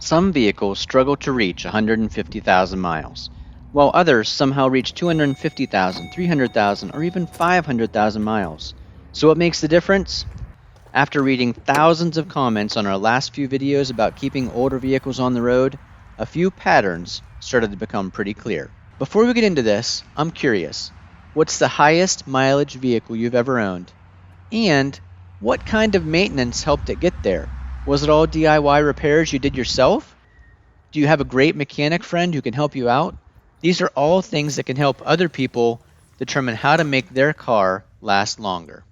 Some vehicles struggle to reach 150,000 miles, while others somehow reach 250,000, 300,000, or even 500,000 miles. So what makes the difference? After reading thousands of comments on our last few videos about keeping older vehicles on the road, a few patterns started to become pretty clear. Before we get into this, I'm curious, what's the highest mileage vehicle you've ever owned? And what kind of maintenance helped it get there? Was it all DIY repairs you did yourself? Do you have a great mechanic friend who can help you out? These are all things that can help other people determine how to make their car last longer.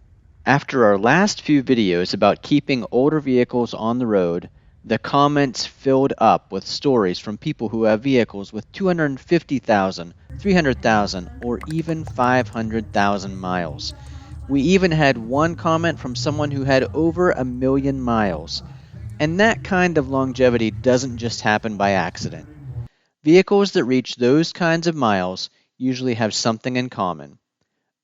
After our last few videos about keeping older vehicles on the road, the comments filled up with stories from people who have vehicles with 250,000, 300,000, or even 500,000 miles. We even had one comment from someone who had over 1,000,000 miles. And that kind of longevity doesn't just happen by accident. Vehicles that reach those kinds of miles usually have something in common.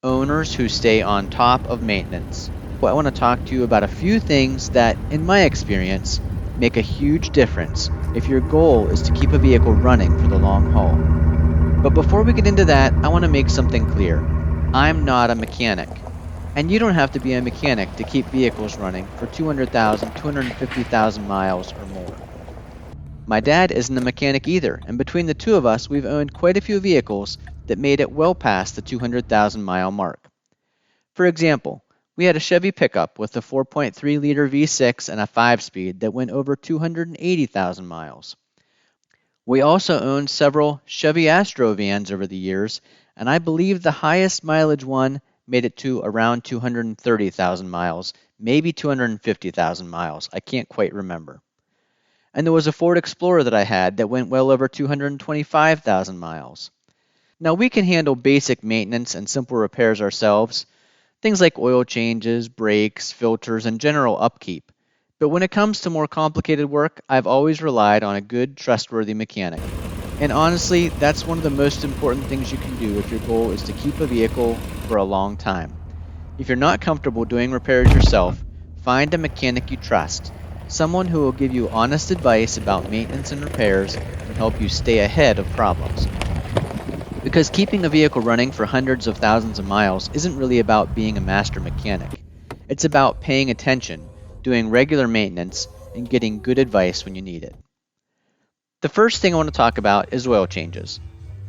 Owners who stay on top of maintenance. I want to talk to you about a few things that, in my experience, make a huge difference if your goal is to keep a vehicle running for the long haul. But before we get into that, I want to make something clear. I'm not a mechanic. And you don't have to be a mechanic to keep vehicles running for 200,000, 250,000 miles or more. My dad isn't a mechanic either, and between the two of us, we've owned quite a few vehicles that made it well past the 200,000 mile mark. For example, we had a Chevy pickup with a 4.3-liter V6 and a 5-speed that went over 280,000 miles. We also owned several Chevy Astro vans over the years, and I believe the highest mileage one made it to around 230,000 miles, maybe 250,000 miles. I can't quite remember. And there was a Ford Explorer that I had that went well over 225,000 miles. Now we can handle basic maintenance and simple repairs ourselves, things like oil changes, brakes, filters, and general upkeep. But when it comes to more complicated work, I've always relied on a good, trustworthy mechanic. And honestly, that's one of the most important things you can do if your goal is to keep a vehicle for a long time. If you're not comfortable doing repairs yourself, find a mechanic you trust, someone who will give you honest advice about maintenance and repairs and help you stay ahead of problems. Because keeping a vehicle running for hundreds of thousands of miles isn't really about being a master mechanic. It's about paying attention, doing regular maintenance, and getting good advice when you need it. The first thing I want to talk about is oil changes.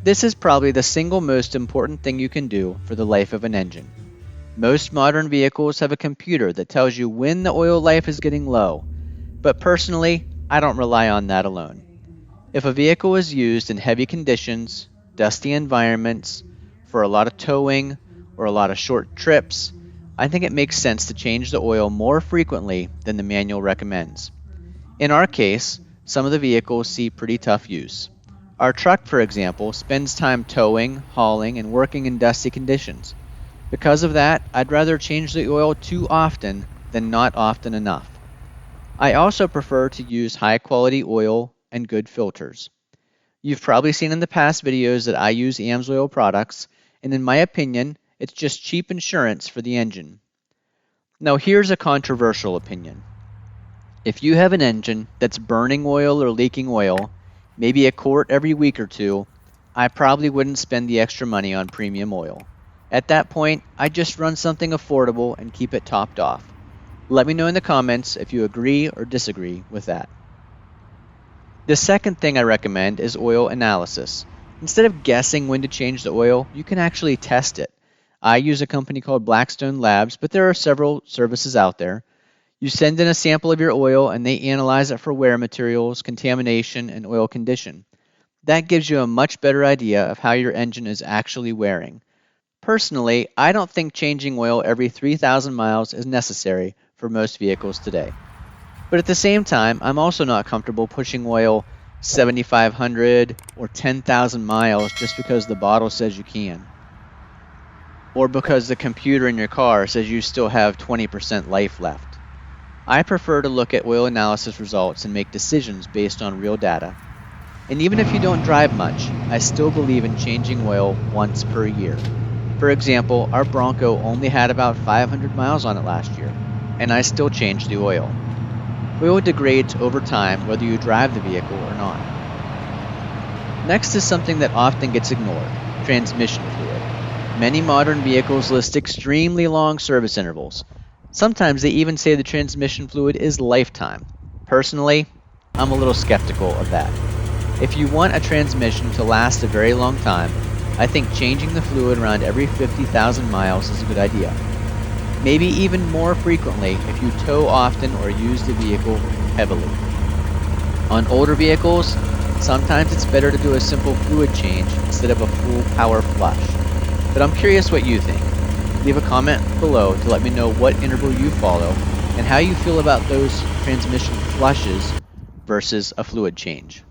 This is probably the single most important thing you can do for the life of an engine. Most modern vehicles have a computer that tells you when the oil life is getting low, but personally, I don't rely on that alone. If a vehicle is used in heavy conditions, dusty environments, for a lot of towing, or a lot of short trips, I think it makes sense to change the oil more frequently than the manual recommends. In our case, some of the vehicles see pretty tough use. Our truck, for example, spends time towing, hauling, and working in dusty conditions. Because of that, I'd rather change the oil too often than not often enough. I also prefer to use high-quality oil and good filters. You've probably seen in the past videos that I use AMSOIL products, and in my opinion, it's just cheap insurance for the engine. Now here's a controversial opinion. If you have an engine that's burning oil or leaking oil, maybe a quart every week or two, I probably wouldn't spend the extra money on premium oil. At that point, I'd just run something affordable and keep it topped off. Let me know in the comments if you agree or disagree with that. The second thing I recommend is oil analysis. Instead of guessing when to change the oil, you can actually test it. I use a company called Blackstone Labs, but there are several services out there. You send in a sample of your oil and they analyze it for wear materials, contamination, and oil condition. That gives you a much better idea of how your engine is actually wearing. Personally, I don't think changing oil every 3,000 miles is necessary for most vehicles today. But at the same time, I'm also not comfortable pushing oil 7,500 or 10,000 miles just because the bottle says you can. Or because the computer in your car says you still have 20% life left. I prefer to look at oil analysis results and make decisions based on real data. And even if you don't drive much, I still believe in changing oil once per year. For example, our Bronco only had about 500 miles on it last year, and I still changed the oil. Oil degrades over time whether you drive the vehicle or not. Next is something that often gets ignored: transmission fluid. Many modern vehicles list extremely long service intervals. Sometimes they even say the transmission fluid is lifetime. Personally, I'm a little skeptical of that. If you want a transmission to last a very long time, I think changing the fluid around every 50,000 miles is a good idea. Maybe even more frequently if you tow often or use the vehicle heavily. On older vehicles, sometimes it's better to do a simple fluid change instead of a full power flush. But I'm curious what you think. Leave a comment below to let me know what interval you follow and how you feel about those transmission flushes versus a fluid change.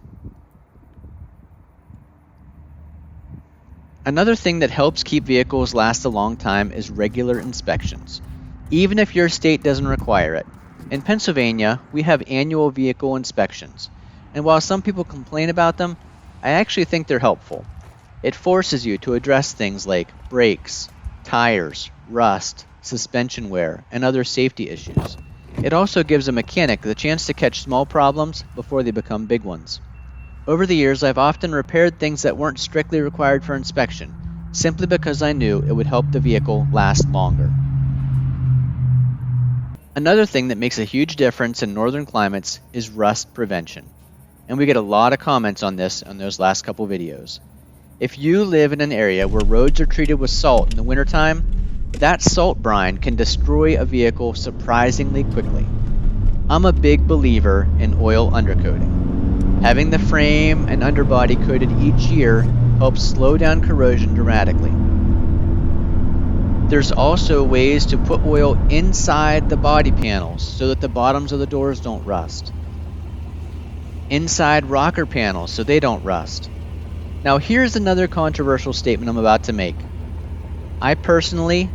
Another thing that helps keep vehicles last a long time is regular inspections, even if your state doesn't require it. In Pennsylvania, we have annual vehicle inspections, and while some people complain about them, I actually think they're helpful. It forces you to address things like brakes, tires, rust, suspension wear, and other safety issues. It also gives a mechanic the chance to catch small problems before they become big ones. Over the years, I've often repaired things that weren't strictly required for inspection, simply because I knew it would help the vehicle last longer. Another thing that makes a huge difference in northern climates is rust prevention, and we get a lot of comments on this on those last couple videos. If you live in an area where roads are treated with salt in the wintertime, that salt brine can destroy a vehicle surprisingly quickly. I'm a big believer in oil undercoating. Having the frame and underbody coated each year helps slow down corrosion dramatically. There's also ways to put oil inside the body panels so that the bottoms of the doors don't rust. Inside rocker panels so they don't rust. Now here's another controversial statement I'm about to make. I personally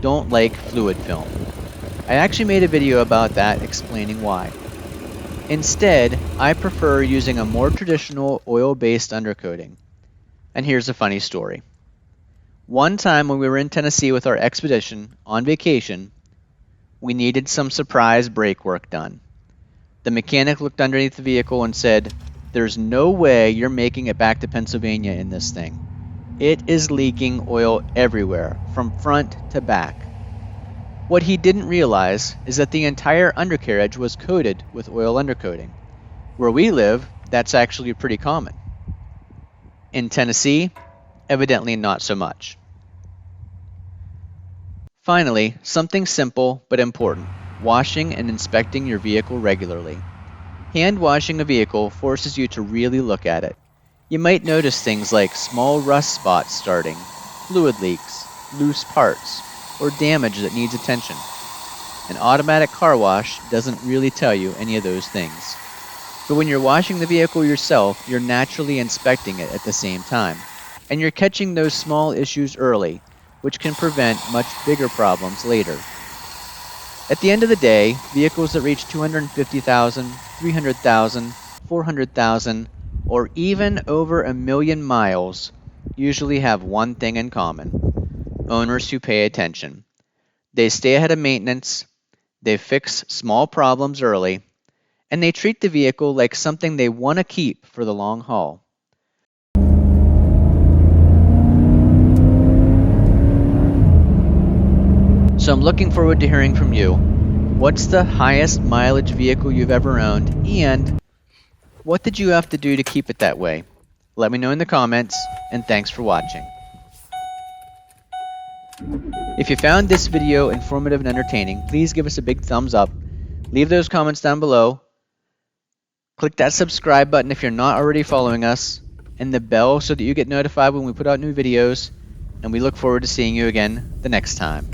don't like fluid film. I actually made a video about that explaining why. Instead, I prefer using a more traditional oil-based undercoating. And here's a funny story. One time when we were in Tennessee with our expedition on vacation, we needed some surprise brake work done. The mechanic looked underneath the vehicle and said, "There's no way you're making it back to Pennsylvania in this thing. It is leaking oil everywhere, from front to back." What he didn't realize is that the entire undercarriage was coated with oil undercoating. Where we live, that's actually pretty common. In Tennessee, evidently not so much. Finally, something simple but important: washing and inspecting your vehicle regularly. Hand washing a vehicle forces you to really look at it. You might notice things like small rust spots starting, fluid leaks, loose parts, or damage that needs attention. An automatic car wash doesn't really tell you any of those things. But when you're washing the vehicle yourself, you're naturally inspecting it at the same time. And you're catching those small issues early, which can prevent much bigger problems later. At the end of the day, vehicles that reach 250,000, 300,000, 400,000, or even over 1,000,000 miles usually have one thing in common: owners who pay attention. They stay ahead of maintenance, they fix small problems early, and they treat the vehicle like something they want to keep for the long haul. So I'm looking forward to hearing from you. What's the highest mileage vehicle you've ever owned, and what did you have to do to keep it that way? Let me know in the comments, and thanks for watching. If you found this video informative and entertaining, please give us a big thumbs up. Leave those comments down below. Click that subscribe button if you're not already following us, and the bell so that you get notified when we put out new videos. And we look forward to seeing you again the next time.